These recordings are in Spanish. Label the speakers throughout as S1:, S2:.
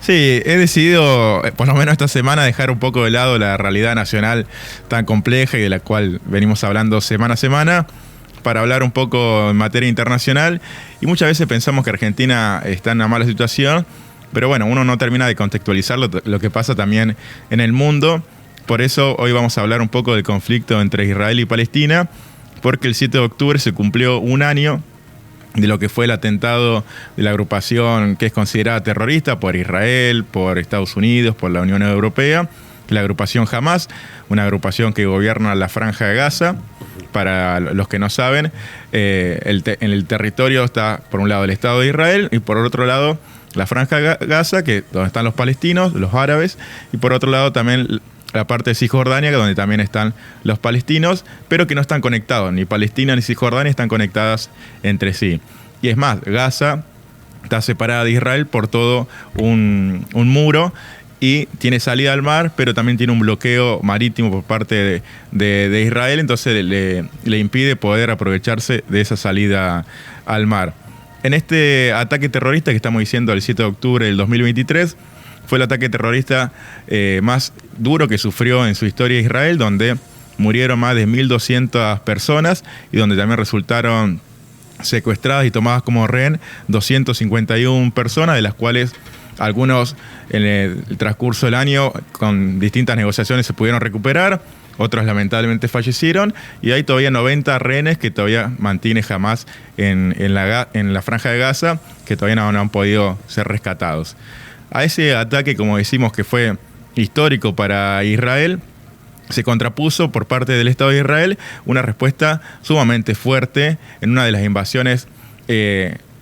S1: Sí, he decidido, por lo menos esta semana, dejar un poco de lado la realidad nacional tan compleja y de la cual venimos hablando semana a semana, para hablar un poco en materia internacional. Y muchas veces pensamos que Argentina está en una mala situación, pero bueno, uno no termina de contextualizar lo que pasa también en el mundo. Por eso hoy vamos a hablar un poco del conflicto entre Israel y Palestina, porque el 7 de octubre se cumplió un año de lo que fue el atentado de la agrupación que es considerada terrorista por Israel, por Estados Unidos, por la Unión Europea, la agrupación Hamás, una agrupación que gobierna la Franja de Gaza. Para los que no saben, en el territorio está por un lado el Estado de Israel y por otro lado la Franja de Gaza, donde están los palestinos, los árabes, y por otro lado también la parte de Cisjordania, donde también están los palestinos, pero que no están conectados, ni Palestina ni Cisjordania están conectadas entre sí. Y es más, Gaza está separada de Israel por todo un muro y tiene salida al mar, pero también tiene un bloqueo marítimo por parte de Israel, entonces le impide poder aprovecharse de esa salida al mar. En este ataque terrorista que estamos diciendo el 7 de octubre del 2023, fue el ataque terrorista más duro que sufrió en su historia Israel, donde murieron más de 1.200 personas y donde también resultaron secuestradas y tomadas como rehén 251 personas, de las cuales algunos en el transcurso del año con distintas negociaciones se pudieron recuperar, otros lamentablemente fallecieron y hay todavía 90 rehenes que todavía mantiene Hamás en la Franja de Gaza, que todavía no han podido ser rescatados. A ese ataque, como decimos, que fue histórico para Israel, se contrapuso por parte del Estado de Israel una respuesta sumamente fuerte en una de las invasiones.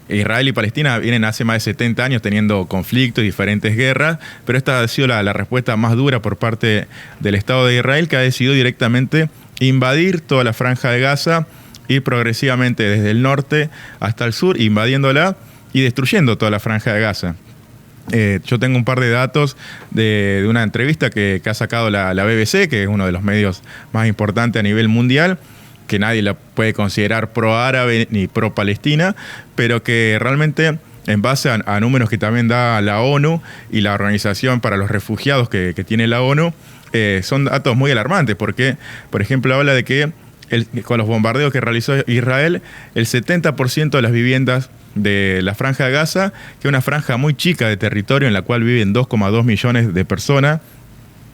S1: Israel y Palestina vienen hace más de 70 años teniendo conflictos y diferentes guerras, pero esta ha sido la respuesta más dura por parte del Estado de Israel, que ha decidido directamente invadir toda la Franja de Gaza, ir progresivamente desde el norte hasta el sur, invadiéndola y destruyendo toda la Franja de Gaza. Yo tengo un par de datos de una entrevista que ha sacado la BBC, que es uno de los medios más importantes a nivel mundial, que nadie la puede considerar pro-árabe ni pro-palestina, pero que realmente, en base a números que también da la ONU y la Organización para los Refugiados que tiene la ONU, son datos muy alarmantes, porque, por ejemplo, habla de que con los bombardeos que realizó Israel, el 70% de las viviendas de la Franja de Gaza, que es una franja muy chica de territorio en la cual viven 2,2 millones de personas.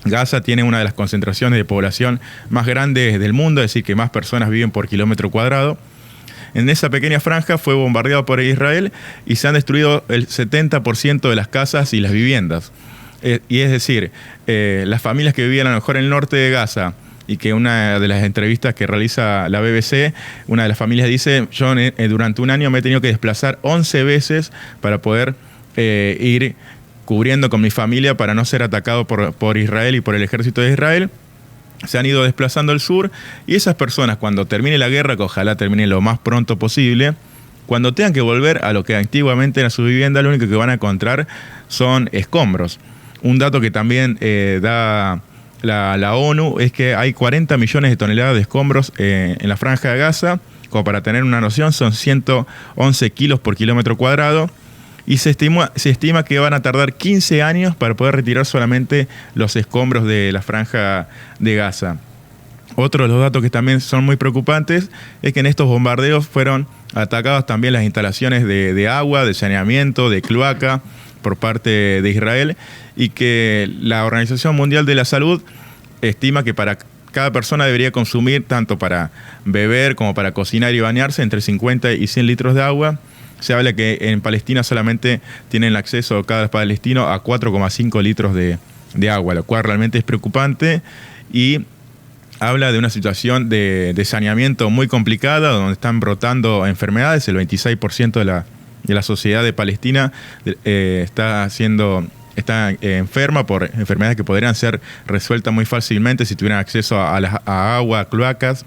S1: Gaza tiene una de las concentraciones de población más grandes del mundo, es decir, que más personas viven por kilómetro cuadrado. En esa pequeña franja fue bombardeado por Israel y se han destruido el 70% de las casas y las viviendas. Y es decir, las familias que vivían a lo mejor en el norte de Gaza, y que una de las entrevistas que realiza la BBC, una de las familias dice: yo durante un año me he tenido que desplazar 11 veces para poder ir cubriendo con mi familia para no ser atacado por Israel y por el ejército de Israel. Se han ido desplazando al sur y esas personas, cuando termine la guerra, que ojalá termine lo más pronto posible, cuando tengan que volver a lo que antiguamente era su vivienda, lo único que van a encontrar son escombros. Un dato que también da la ONU es que hay 40 millones de toneladas de escombros en la Franja de Gaza. Como para tener una noción, son 111 kilos por kilómetro cuadrado. Y se estima que van a tardar 15 años para poder retirar solamente los escombros de la Franja de Gaza. Otro de los datos que también son muy preocupantes es que en estos bombardeos fueron atacadas también las instalaciones de agua, de saneamiento, de cloaca por parte de Israel, y que la Organización Mundial de la Salud estima que para cada persona debería consumir, tanto para beber como para cocinar y bañarse, entre 50 y 100 litros de agua. Se habla que en Palestina solamente tienen acceso cada palestino a 4,5 litros de agua, lo cual realmente es preocupante y habla de una situación de saneamiento muy complicada, donde están brotando enfermedades. El 26% de la sociedad de Palestina está enferma por enfermedades que podrían ser resueltas muy fácilmente si tuvieran acceso a agua, a cloacas.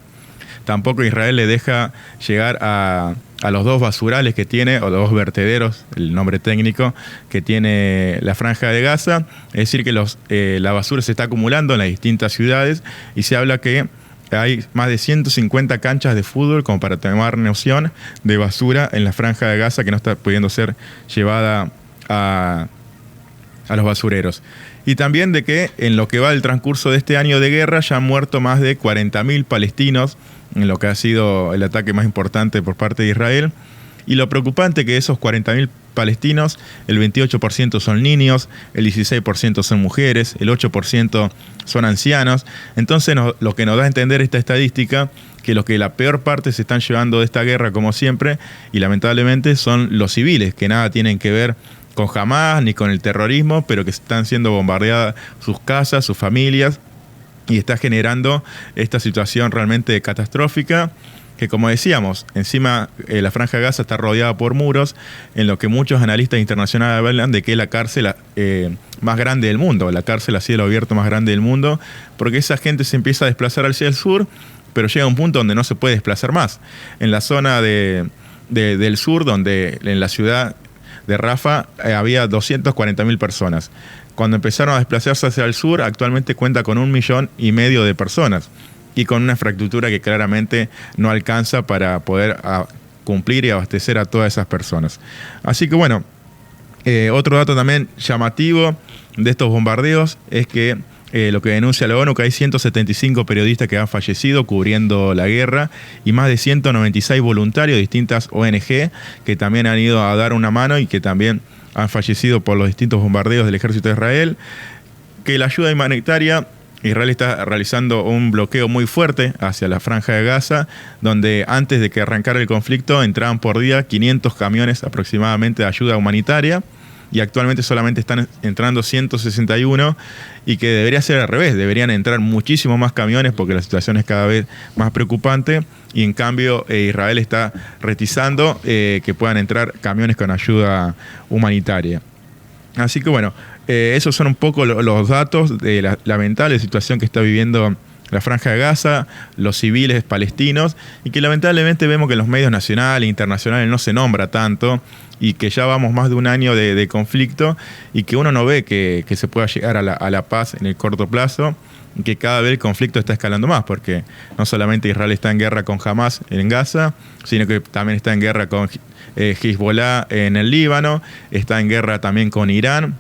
S1: Tampoco Israel le deja llegar a los dos basurales que tiene, o dos vertederos, el nombre técnico, que tiene la Franja de Gaza. Es decir, que la basura se está acumulando en las distintas ciudades y se habla que hay más de 150 canchas de fútbol, como para tomar noción, de basura en la Franja de Gaza que no está pudiendo ser llevada a los basureros. Y también de que en lo que va del transcurso de este año de guerra ya han muerto más de 40.000 palestinos en lo que ha sido el ataque más importante por parte de Israel. Y lo preocupante que de esos 40.000 palestinos, el 28% son niños, el 16% son mujeres, el 8% son ancianos. Entonces lo que nos da a entender esta estadística, que los que la peor parte se están llevando de esta guerra, como siempre, y lamentablemente son los civiles, que nada tienen que ver con Hamás ni con el terrorismo, pero que están siendo bombardeadas sus casas, sus familias, y está generando esta situación realmente catastrófica, que como decíamos, encima la Franja de Gaza está rodeada por muros, en lo que muchos analistas internacionales hablan de que es la cárcel más grande del mundo, la cárcel a cielo abierto más grande del mundo, porque esa gente se empieza a desplazar hacia el sur, pero llega a un punto donde no se puede desplazar más. En la zona del sur, donde en la ciudad de Rafah había 240.000 personas. Cuando empezaron a desplazarse hacia el sur, actualmente cuenta con 1,5 millones de personas y con una infraestructura que claramente no alcanza para poder cumplir y abastecer a todas esas personas. Así que bueno, otro dato también llamativo de estos bombardeos es que lo que denuncia la ONU, que hay 175 periodistas que han fallecido cubriendo la guerra y más de 196 voluntarios de distintas ONG que también han ido a dar una mano y que también han fallecido por los distintos bombardeos del ejército de Israel. Que la ayuda humanitaria, Israel está realizando un bloqueo muy fuerte hacia la Franja de Gaza, donde antes de que arrancara el conflicto entraban por día 500 camiones aproximadamente de ayuda humanitaria, y actualmente solamente están entrando 161, y que debería ser al revés, deberían entrar muchísimos más camiones porque la situación es cada vez más preocupante, y en cambio Israel está retizando que puedan entrar camiones con ayuda humanitaria. Así que bueno, esos son un poco los datos de la lamentable situación que está viviendo la Franja de Gaza, los civiles palestinos, y que lamentablemente vemos que en los medios nacionales e internacionales no se nombra tanto, y que ya vamos más de un año de conflicto, y que uno no ve que se pueda llegar a la paz en el corto plazo, y que cada vez el conflicto está escalando más, porque no solamente Israel está en guerra con Hamás en Gaza, sino que también está en guerra con Hezbollah en el Líbano, está en guerra también con Irán,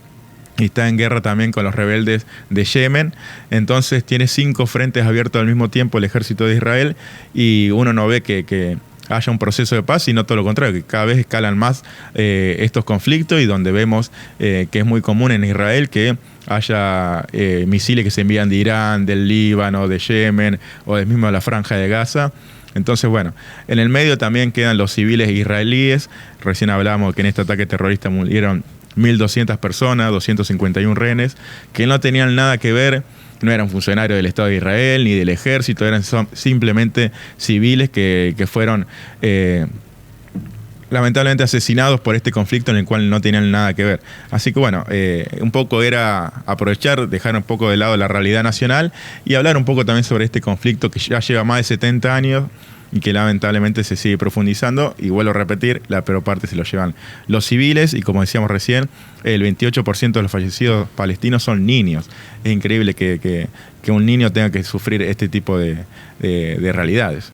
S1: y está en guerra también con los rebeldes de Yemen. Entonces tiene 5 frentes abiertos al mismo tiempo el ejército de Israel, y uno no ve que haya un proceso de paz, sino todo lo contrario, que cada vez escalan más estos conflictos, y donde vemos que es muy común en Israel que haya misiles que se envían de Irán, del Líbano, de Yemen o del mismo de la Franja de Gaza. Entonces, bueno, en el medio también quedan los civiles israelíes. Recién hablábamos que en este ataque terrorista murieron 1.200 personas, 251 rehenes, que no tenían nada que ver, no eran funcionarios del Estado de Israel ni del ejército, eran simplemente civiles que fueron lamentablemente asesinados por este conflicto en el cual no tenían nada que ver. Así que bueno, un poco era aprovechar, dejar un poco de lado la realidad nacional y hablar un poco también sobre este conflicto que ya lleva más de 70 años y que lamentablemente se sigue profundizando, y vuelvo a repetir, la peor parte se lo llevan los civiles, y como decíamos recién, el 28% de los fallecidos palestinos son niños. Es increíble que un niño tenga que sufrir este tipo de realidades.